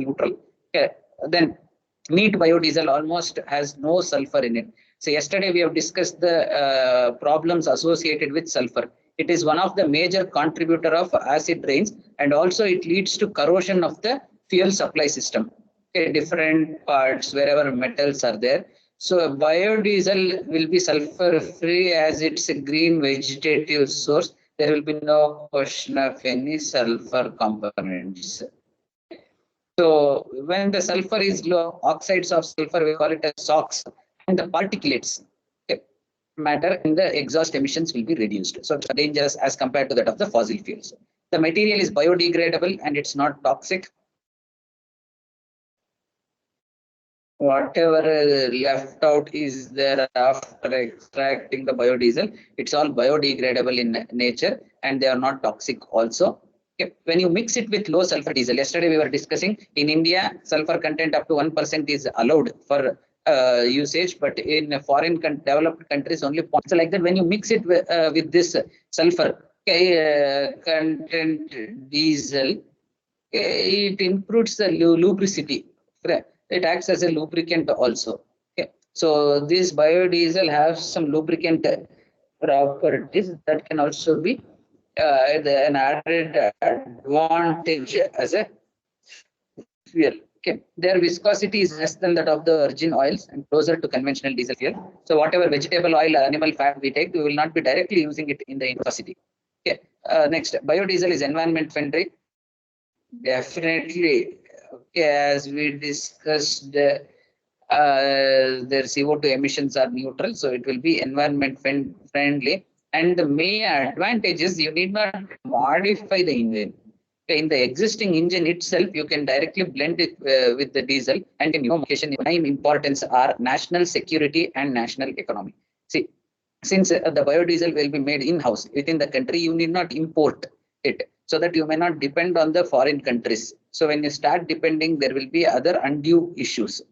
neutral. Okay. Then neat biodiesel almost has no sulfur in it. So yesterday we have discussed the problems associated with sulfur. It is one of the major contributor of acid rains, and also it leads to corrosion of the fuel supply system. Okay, different parts wherever metals are there. So biodiesel will be sulfur free as it's a green vegetative source. There will be no question of any sulfur components. So when the sulfur is low, oxides of sulfur, we call it as SOx, and the particulates matter and the exhaust emissions will be reduced. So it's dangerous as compared to that of the fossil fuels. The material is biodegradable and it's not toxic. Whatever left out is there after extracting the biodiesel, it's all biodegradable in nature and they are not toxic also. Okay. When you mix it with low sulfur diesel, yesterday we were discussing in India, sulfur content up to 1% is allowed for usage, but in foreign developed countries only points. So like that, when you mix it with this sulfur content diesel, it improves the lubricity. It acts as a lubricant also. Okay. So this biodiesel has some lubricant properties that can also be an added advantage as a fuel. Okay. Their viscosity is less than that of the virgin oils and closer to conventional diesel fuel. So whatever vegetable oil, animal fat we take, we will not be directly using it in the viscosity. Okay. Next, biodiesel is environment friendly. Definitely. Okay, as we discussed, their CO2 emissions are neutral, so it will be environment friendly. And the main advantage is you need not modify the engine. In the existing engine itself, you can directly blend it with the diesel, and in your prime importance are national security and national economy. See, since the biodiesel will be made in-house within the country, you need not import it, so that you may not depend on the foreign countries. So when you start depending, there will be other undue issues.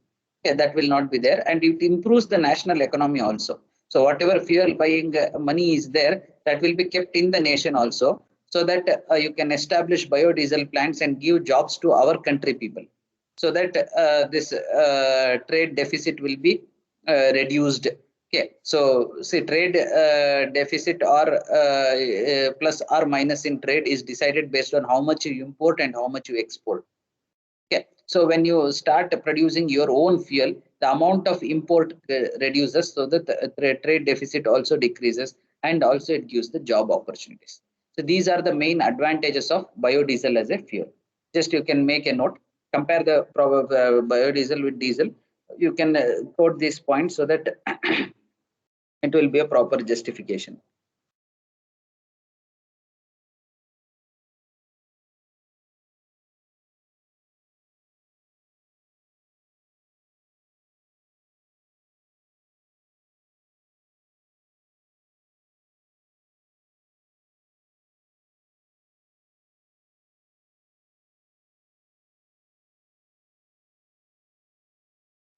Okay, that will not be there, and it improves the national economy also. So whatever fuel buying money is there, that will be kept in the nation also, so that you can establish biodiesel plants and give jobs to our country people, so that this trade deficit will be reduced. Okay, so see, trade deficit or plus or minus in trade is decided based on how much you import and how much you export. Okay, so when you start producing your own fuel, the amount of import reduces, so that the trade deficit also decreases, and also it gives the job opportunities. So these are the main advantages of biodiesel as a fuel. Just you can make a note, compare the biodiesel with diesel. You can quote these points so that it will be a proper justification.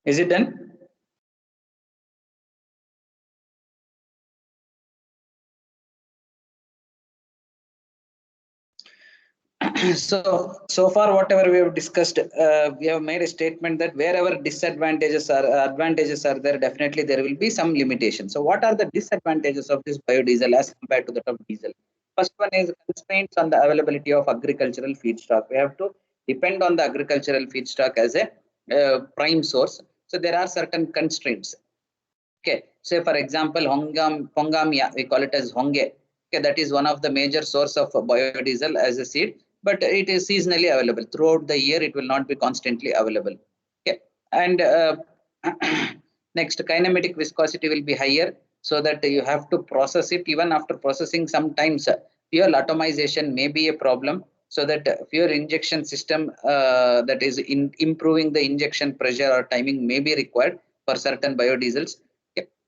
Is it done? So far whatever we have discussed, we have made a statement that wherever disadvantages are advantages are there, definitely there will be some limitations. So what are the disadvantages of this biodiesel as compared to that of diesel? First one is constraints on the availability of agricultural feedstock. We have to depend on the agricultural feedstock as a prime source. So there are certain constraints. Okay, say for example, hongamia, we call it as honge. Okay, that is one of the major source of biodiesel as a seed, but it is seasonally available throughout the year. It will not be constantly available. Okay, and next, kinematic viscosity will be higher, so that you have to process it. Even after processing, sometimes fuel atomization may be a problem. So that fuel injection system that is improving the injection pressure or timing may be required for certain biodiesels.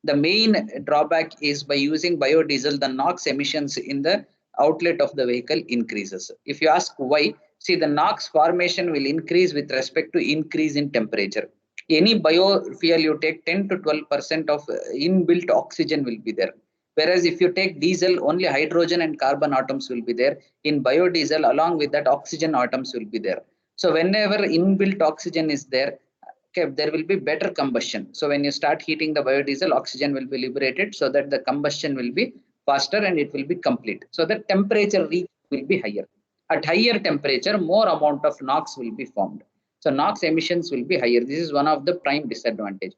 The main drawback is by using biodiesel, the NOx emissions in the outlet of the vehicle increases. If you ask why, see, the NOx formation will increase with respect to increase in temperature. Any biofuel you take, 10 to 12% of inbuilt oxygen will be there. Whereas if you take diesel, only hydrogen and carbon atoms will be there. In biodiesel, along with that, oxygen atoms will be there. So whenever inbuilt oxygen is there, okay, there will be better combustion. So when you start heating the biodiesel, oxygen will be liberated so that the combustion will be faster and it will be complete. So the temperature reach will be higher. At higher temperature, more amount of NOx will be formed. So NOx emissions will be higher. This is one of the prime disadvantage.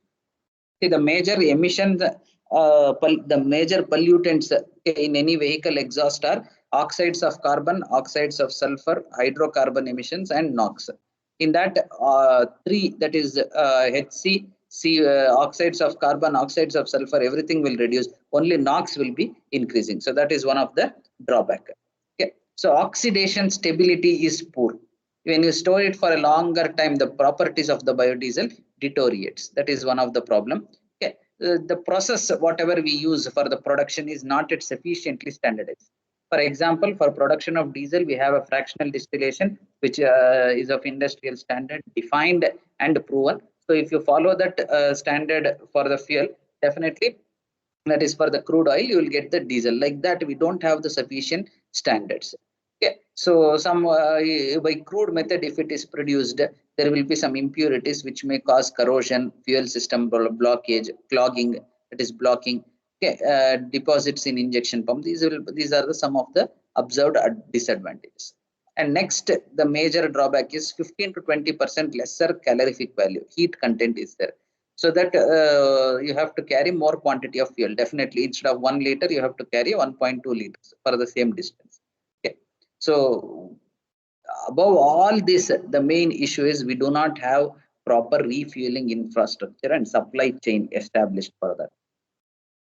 See, the major emissions, the major pollutants in any vehicle exhaust are oxides of carbon, oxides of sulfur, hydrocarbon emissions, and NOx. In that three, that is HC, oxides of carbon, oxides of sulfur, everything will reduce. Only NOx will be increasing. So that is one of the drawback. Okay. So oxidation stability is poor. When you store it for a longer time, the properties of the biodiesel deteriorates. That is one of the problem. Okay. The process, whatever we use for the production, is not yet sufficiently standardized. For example, for production of diesel, we have a fractional distillation, which is of industrial standard, defined and proven. So if you follow that standard for the fuel, definitely that is for the crude oil, you will get the diesel. Like that, we don't have the sufficient standards. Okay, so some by crude method, if it is produced, there will be some impurities which may cause corrosion, fuel system blockage, clogging, that is blocking. Okay, deposits in injection pump. These are the some of the observed disadvantages. And next, the major drawback is 15 to 20% lesser calorific value. Heat content is there, so that you have to carry more quantity of fuel. Definitely, instead of 1 liter, you have to carry 1.2 liters for the same distance. Okay. So above all this, the main issue is we do not have proper refueling infrastructure and supply chain established for that.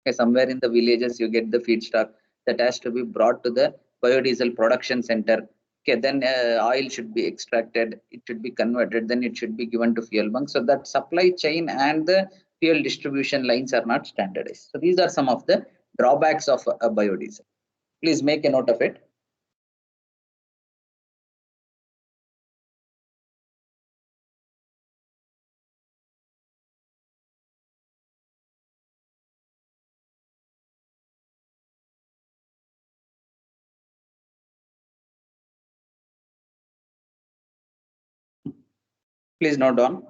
Okay, somewhere in the villages, you get the feedstock that has to be brought to the biodiesel production center. Okay, then oil should be extracted, it should be converted, then it should be given to fuel bunks. So that supply chain and the fuel distribution lines are not standardized. So these are some of the drawbacks of a biodiesel. Please make a note of it. Please note down.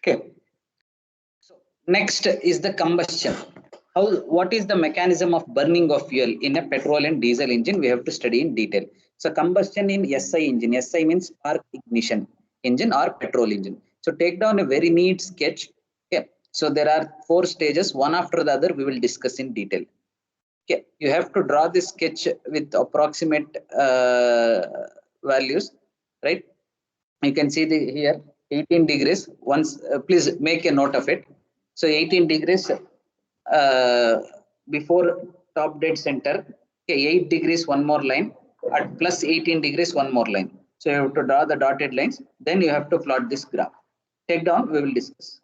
Okay. So next is the combustion. What is the mechanism of burning of fuel in a petrol and diesel engine? We have to study in detail. So combustion in SI engine. SI means spark ignition engine or petrol engine. So take down a very neat sketch. Okay. So there are 4 stages, one after the other. We will discuss in detail. Okay. You have to draw this sketch with approximate values, right? You can see the here 18 degrees. Once please make a note of it. So 18 degrees before top dead center. Okay, 8 degrees one more line, at plus 18 degrees one more line. So you have to draw the dotted lines, then you have to plot this graph. Take down, we will discuss.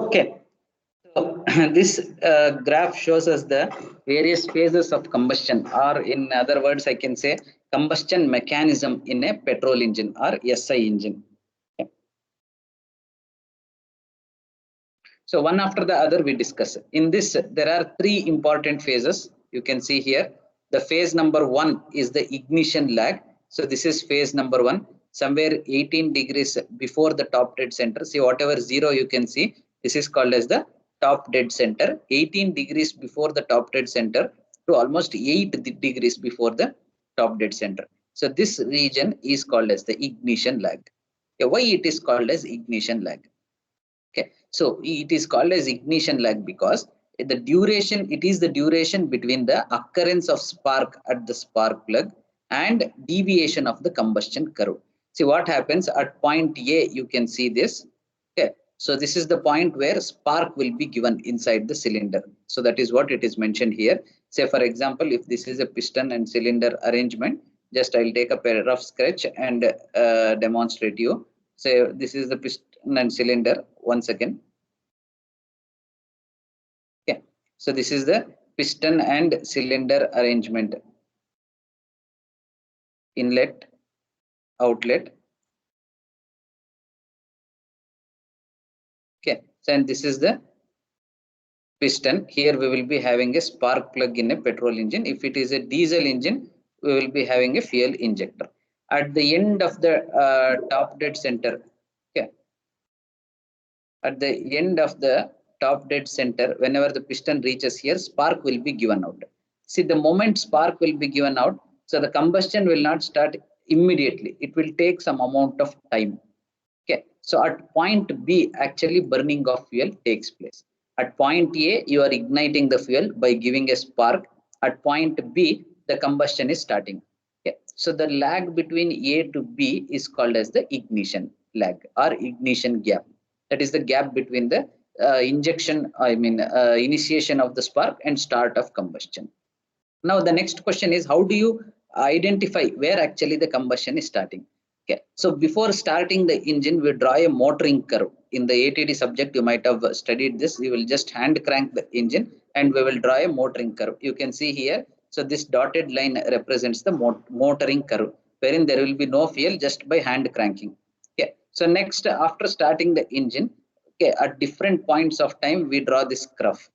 Okay. So this graph shows us the various phases of combustion, or in other words, I can say combustion mechanism in a petrol engine or SI engine. Okay. So one after the other we discuss. In this, there are three important phases. You can see here. The phase number one is the ignition lag. So this is phase number one, somewhere 18 degrees before the top dead center. See, whatever zero you can see, this is called as the top dead center. 18 degrees before the top dead center to almost 8 degrees before the top dead center. So this region is called as the ignition lag. Okay, why it is called as ignition lag? Okay, so it is called as ignition lag because it is the duration between the occurrence of spark at the spark plug and deviation of the combustion curve. See what happens at point A, you can see this. Okay, so this is the point where spark will be given inside the cylinder. So that is what it is mentioned here. Say for example, if this is a piston and cylinder arrangement, just I'll take up a rough sketch and demonstrate you. So this is the piston and cylinder. Once again. Okay. So this is the piston and cylinder arrangement. Inlet, outlet. Okay. So and this is the piston. Here we will be having a spark plug in a petrol engine. If it is a diesel engine, we will be having a fuel injector. At the end of the top dead center. Okay. At the end of the top dead center, whenever the piston reaches here, spark will be given out. See, the moment spark will be given out, so the combustion will not start immediately. It will take some amount of time. Okay, so at point B, actually burning of fuel takes place. At point A, you are igniting the fuel by giving a spark. At point B, the combustion is starting. Okay, so the lag between A to B is called as the ignition lag or ignition gap. That is the gap between the initiation of the spark and start of combustion. Now the next question is, how do you identify where actually the combustion is starting? Okay, so before starting the engine, we draw a motoring curve. In the ATD subject, you might have studied this. We will just hand crank the engine and we will draw a motoring curve. You can see here. So this dotted line represents the motoring curve, wherein there will be no fuel just by hand cranking. Okay, so next, after starting the engine, okay, at different points of time, we draw this curve.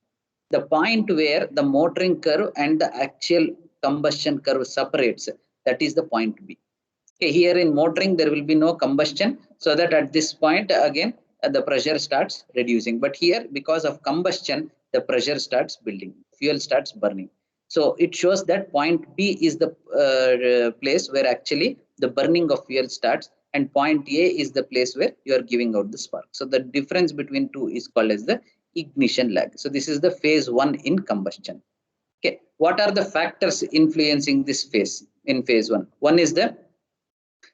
The point where the motoring curve and the actual combustion curve separates, that is the point B. Okay, here in motoring, there will be no combustion, so that at this point, again, the pressure starts reducing. But here, because of combustion, the pressure starts building, fuel starts burning. So it shows that point B is the place where actually the burning of fuel starts, and point A is the place where you are giving out the spark. So the difference between two is called as the ignition lag. So this is the phase one in combustion. Okay, what are the factors influencing this phase in phase one? One is the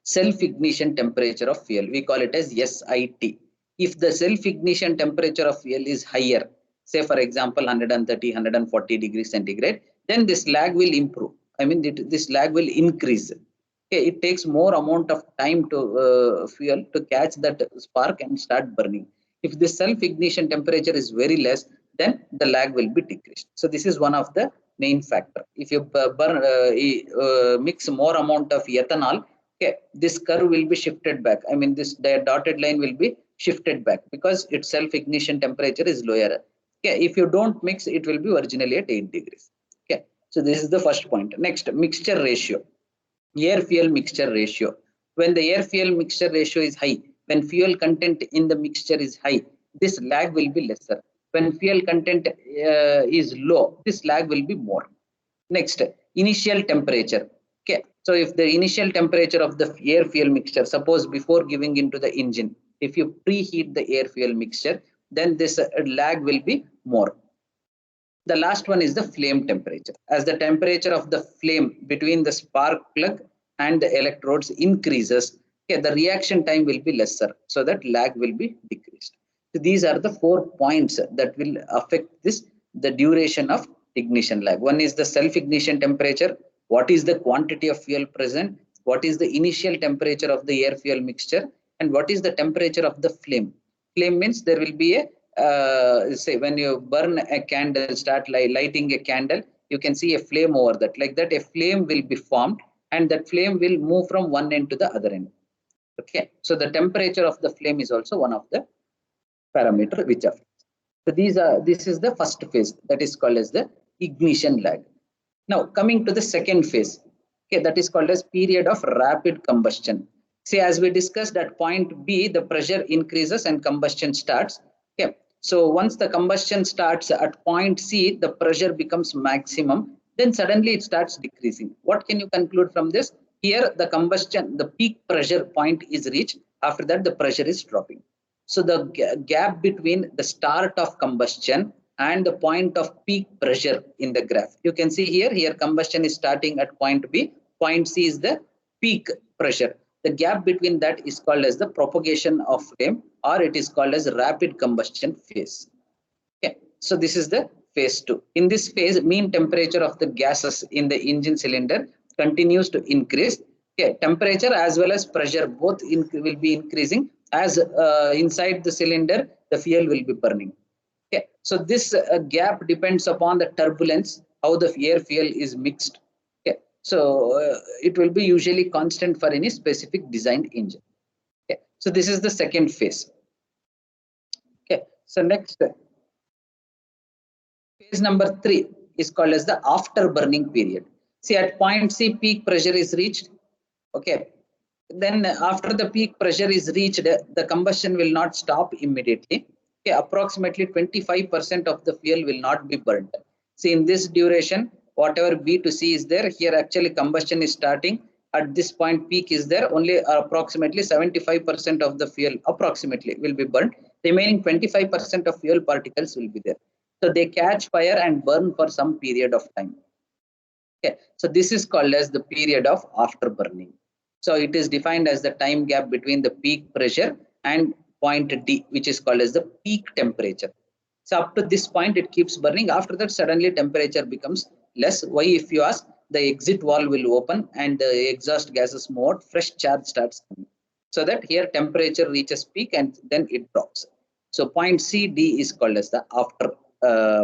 self-ignition temperature of fuel. We call it as SIT. If the self-ignition temperature of fuel is higher, say for example 130, 140 degrees centigrade, then this lag will improve. This lag will increase. Okay, it takes more amount of time to fuel to catch that spark and start burning. If the self-ignition temperature is very less, then the lag will be decreased. So this is one of the main factor. If you mix more amount of ethanol, okay, this curve will be shifted back. The dotted line will be shifted back because its self-ignition temperature is lower. Okay, if you don't mix, it will be originally at 8 degrees. Okay, so this is the first point. Next, mixture ratio. Air fuel mixture ratio. When the air fuel mixture ratio is high, when fuel content in the mixture is high, this lag will be lesser. When fuel content is low, this lag will be more. Next, initial temperature. Okay, so if the initial temperature of the air fuel mixture, suppose before giving into the engine, if you preheat the air fuel mixture, then this lag will be more. The last one is the flame temperature. As the temperature of the flame between the spark plug and the electrodes increases, okay, the reaction time will be lesser, so that lag will be decreased. So these are the 4 points that will affect the duration of ignition lag. One is the self-ignition temperature. What is the quantity of fuel present? What is the initial temperature of the air fuel mixture? And what is the temperature of the flame? Flame means there will be a say when you burn a candle, start lighting a candle, you can see a flame over that. Like that, a flame will be formed, and that flame will move from one end to the other end. Okay, so the temperature of the flame is also one of the parameter which affects. So this is the first phase, that is called as the ignition lag. Now coming to the second phase, okay, that is called as period of rapid combustion. See, as we discussed at point B, the pressure increases and combustion starts. Okay, so once the combustion starts at point C, the pressure becomes maximum. Then suddenly it starts decreasing. What can you conclude from this? Here, the combustion, the peak pressure point is reached. After that, the pressure is dropping. So the gap between the start of combustion and the point of peak pressure in the graph. You can see here combustion is starting at point B, point C is the peak pressure. The gap between that is called as the propagation of flame, or it is called as rapid combustion phase. Okay, so this is the phase 2. In this phase, mean temperature of the gases in the engine cylinder continues to increase. Okay, temperature as well as pressure both will be increasing as inside the cylinder the fuel will be burning. Okay, so this gap depends upon the turbulence, how the air fuel is mixed. Okay, so it will be usually constant for any specific designed engine. Okay, so this is the second phase. Okay, so next phase number 3 is called as the after burning period. See, at point C, peak pressure is reached. Okay, then after the peak pressure is reached, the combustion will not stop immediately. Okay, approximately 25% of the fuel will not be burnt. See, in this duration, whatever B to C is there, here actually combustion is starting. At this point, peak is there, only approximately 75% of the fuel approximately will be burnt. Remaining 25% of fuel particles will be there. So they catch fire and burn for some period of time. Okay, so this is called as the period of after burning. So it is defined as the time gap between the peak pressure and point D, which is called as the peak temperature. So up to this point, it keeps burning. After that, suddenly temperature becomes less. Why? If you ask, the exit valve will open and the exhaust gases move out, fresh charge starts coming. So that here temperature reaches peak and then it drops. So point C, D is called as the after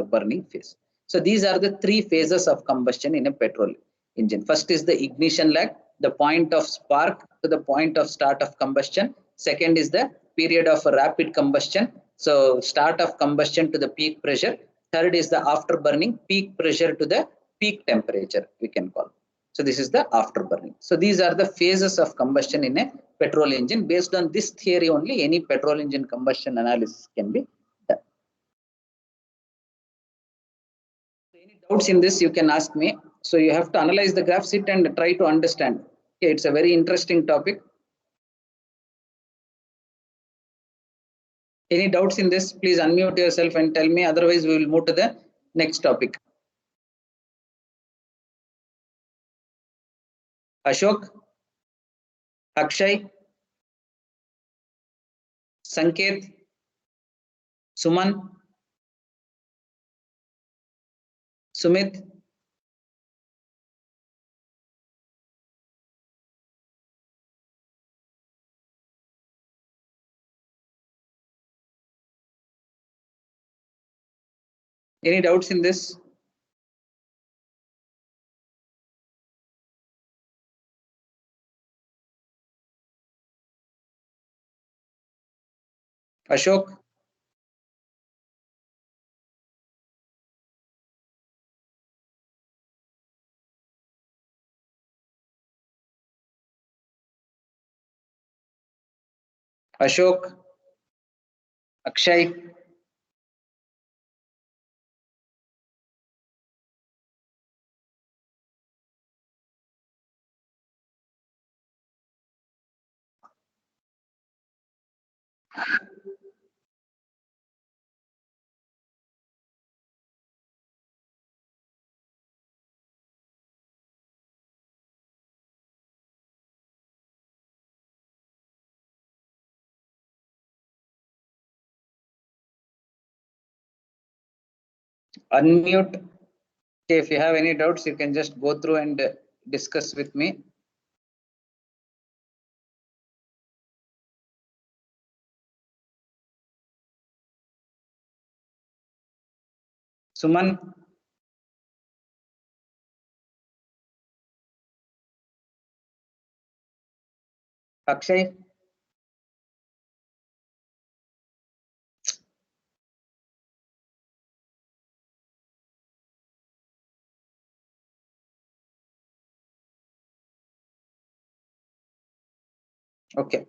burning phase. So these are the three phases of combustion in a petrol engine. First is the ignition lag, the point of spark to the point of start of combustion. Second is the period of rapid combustion. So start of combustion to the peak pressure. Third is the after burning, peak pressure to the peak temperature, we can call. So this is the after burning. So these are the phases of combustion in a petrol engine. Based on this theory only, any petrol engine combustion analysis can be done. Any doubts in this, you can ask me. So you have to analyze the graph, sit and try to understand. Okay, it's a very interesting topic. Any doubts in this, please unmute yourself and tell me. Otherwise, we will move to the next topic. Ashok, Akshay, Sanket, Suman, Sumit. Any doubts in this? Ashok, Ashok, Akshay. Unmute. Okay, if you have any doubts, you can just go through and discuss with me. Suman. Akshay. Okay.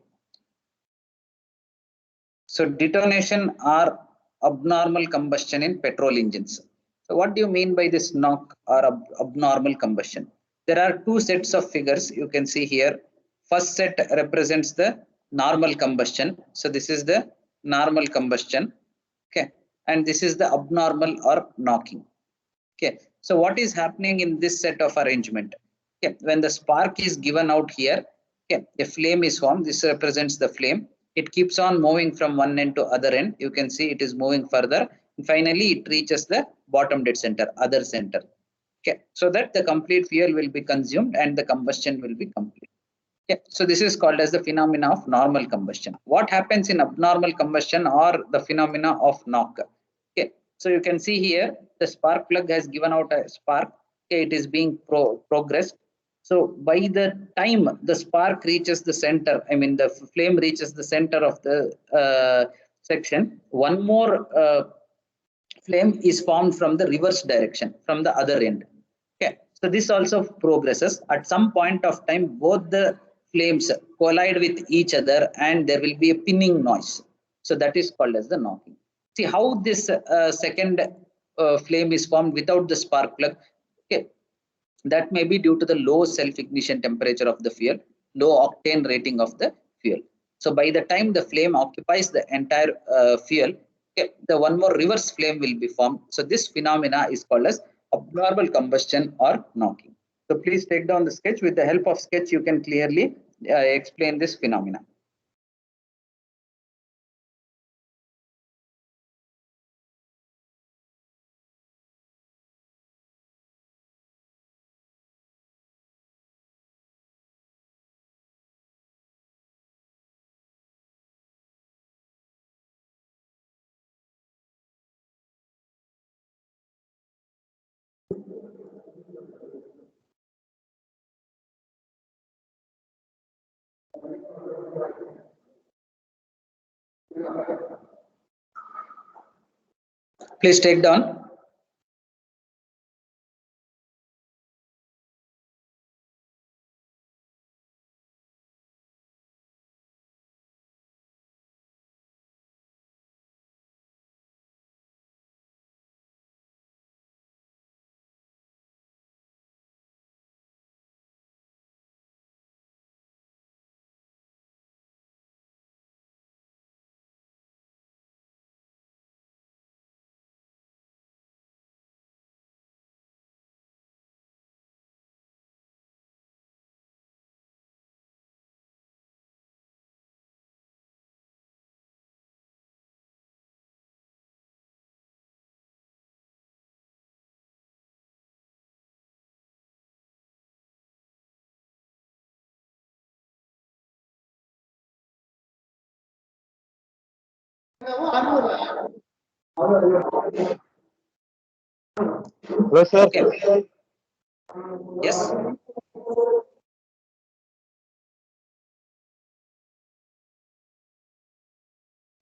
So detonation or abnormal combustion in petrol engines. So what do you mean by this knock or abnormal combustion? There are two sets of figures you can see here. First set represents the normal combustion. So this is the normal combustion. Okay. And this is the abnormal or knocking. Okay. So what is happening in this set of arrangement? Okay. When the spark is given out here, okay, a flame is formed. This represents the flame. It keeps on moving from one end to other end. You can see it is moving further. And finally, it reaches the bottom dead center, other center. Okay. So that the complete fuel will be consumed and the combustion will be complete. Okay. So this is called as the phenomena of normal combustion. What happens in abnormal combustion or the phenomena of knock? Okay. So you can see here the spark plug has given out a spark. Okay. It is being progressed. So by the time the spark reaches the center, I mean the flame reaches the center of the section, one more flame is formed from the reverse direction, from the other end. Okay. So this also progresses. At some point of time, both the flames collide with each other and there will be a pinning noise. So that is called as the knocking. See how this second flame is formed without the spark plug. Okay. That may be due to the low self-ignition temperature of the fuel, low octane rating of the fuel. So by the time the flame occupies the entire fuel, okay, the one more reverse flame will be formed. So this phenomena is called as abnormal combustion or knocking. So please take down the sketch. With the help of sketch, you can clearly explain this phenomena. Please take down. Hello, sir. Okay. Yes.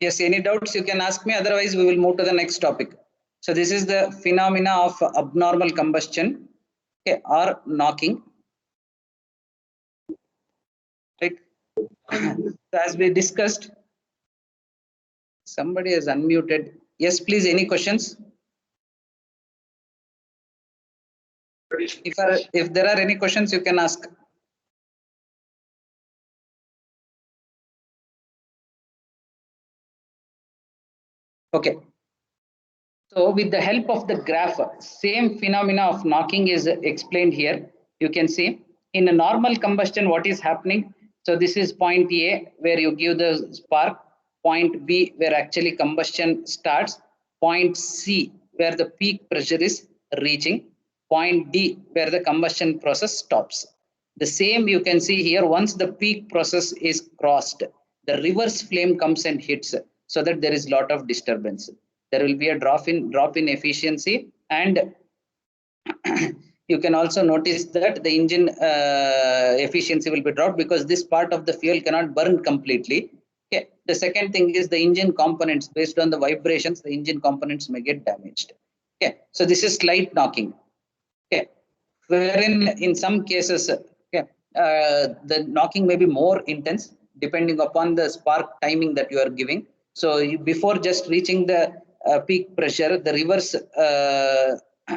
Yes, any doubts you can ask me. Otherwise, we will move to the next topic. So this is the phenomena of abnormal combustion, okay, or knocking. Right. So as we discussed, somebody has unmuted. Yes, please. Any questions? If there are any questions, you can ask. Okay. So with the help of the graph, same phenomena of knocking is explained here. You can see in a normal combustion, what is happening. So this is point A where you give the spark, point B where actually combustion starts, point C where the peak pressure is reaching, point D where the combustion process stops. The same you can see here. Once the peak process is crossed, the reverse flame comes and hits, so that there is lot of disturbance. There will be a drop in efficiency And you can also notice that the engine efficiency will be dropped because this part of the fuel cannot burn completely. Okay. The second thing is the engine components. Based on the vibrations, the engine components may get damaged. Okay. So this is slight knocking. Okay. Wherein in some cases, okay, the knocking may be more intense depending upon the spark timing that you are giving. So before just reaching the peak pressure, the reverse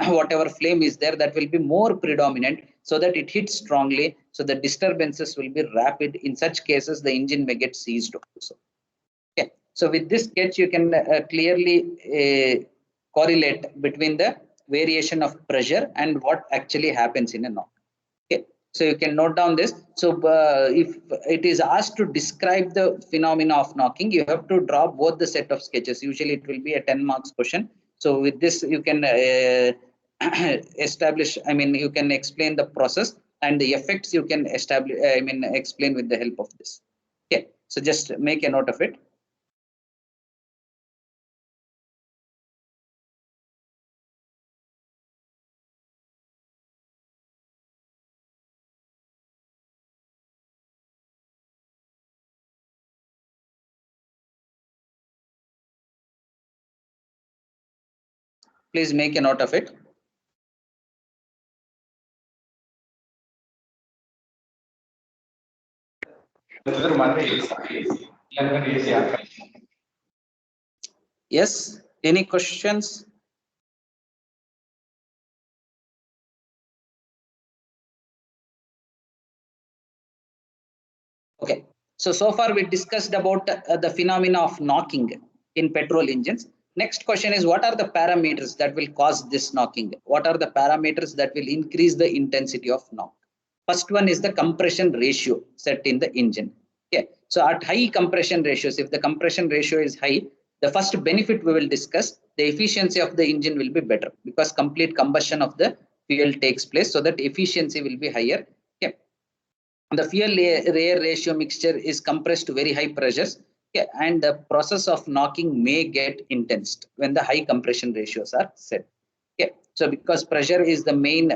whatever flame is there, that will be more predominant so that it hits strongly. So the disturbances will be rapid. In such cases, the engine may get seized also. Okay. So with this sketch, you can clearly correlate between the variation of pressure and what actually happens in a knock. Okay. So you can note down this. So if it is asked to describe the phenomena of knocking, you have to draw both the set of sketches. Usually it will be a 10 marks question. So with this, you can establish, I mean, you can explain the process, and the effects you can establish, I mean, explain with the help of this. Okay. So just make a note of it. Please make a note of it. Yes, any questions? Okay, so far we discussed about the phenomena of knocking in petrol engines. Next question is, what are the parameters that will cause this knocking? What are the parameters that will increase the intensity of knock? First one is the compression ratio set in the engine. Okay, so at high compression ratios, if the compression ratio is high, the first benefit we will discuss, the efficiency of the engine will be better because complete combustion of the fuel takes place, so that efficiency will be higher. Okay. The fuel air ratio mixture is compressed to very high pressures. Okay, and the process of knocking may get intense when the high compression ratios are set. Okay, so because pressure is the main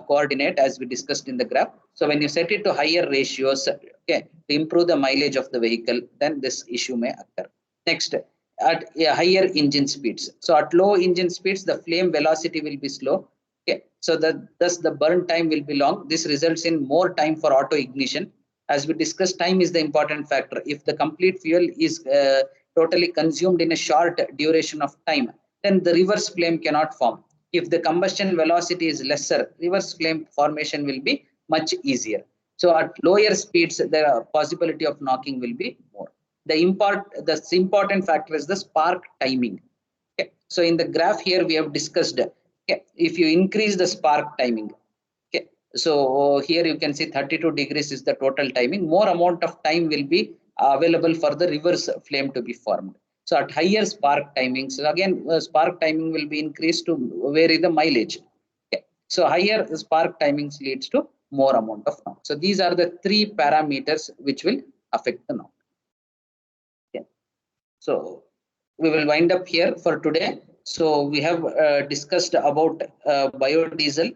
coordinate as we discussed in the graph. So when you set it to higher ratios, okay, to improve the mileage of the vehicle, then this issue may occur. Next, at higher engine speeds. So at low engine speeds, the flame velocity will be slow. Okay, so thus the burn time will be long. This results in more time for auto ignition. As we discussed, time is the important factor. If the complete fuel is totally consumed in a short duration of time, then the reverse flame cannot form. If the combustion velocity is lesser, reverse flame formation will be much easier. So at lower speeds, the possibility of knocking will be more. The important factor is the spark timing. Okay. So in the graph here, we have discussed, okay, if you increase the spark timing, okay, so here you can see 32 degrees is the total timing. More amount of time will be available for the reverse flame to be formed. So at higher spark timings, so again, spark timing will be increased to vary the mileage. Okay. So higher spark timings leads to more amount of knock. So these are the three parameters which will affect the knock. Okay. So we will wind up here for today. So we have discussed about biodiesel,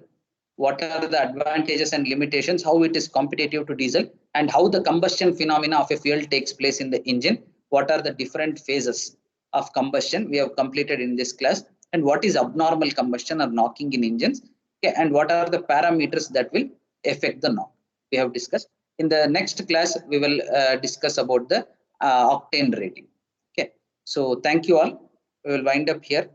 what are the advantages and limitations, how it is competitive to diesel, and how the combustion phenomena of a fuel takes place in the engine. What are the different phases of combustion we have completed in this class, and what is abnormal combustion or knocking in engines, okay, and what are the parameters that will affect the knock. We have discussed. In the next class, we will discuss about the octane rating. Okay, so thank you all. We will wind up here.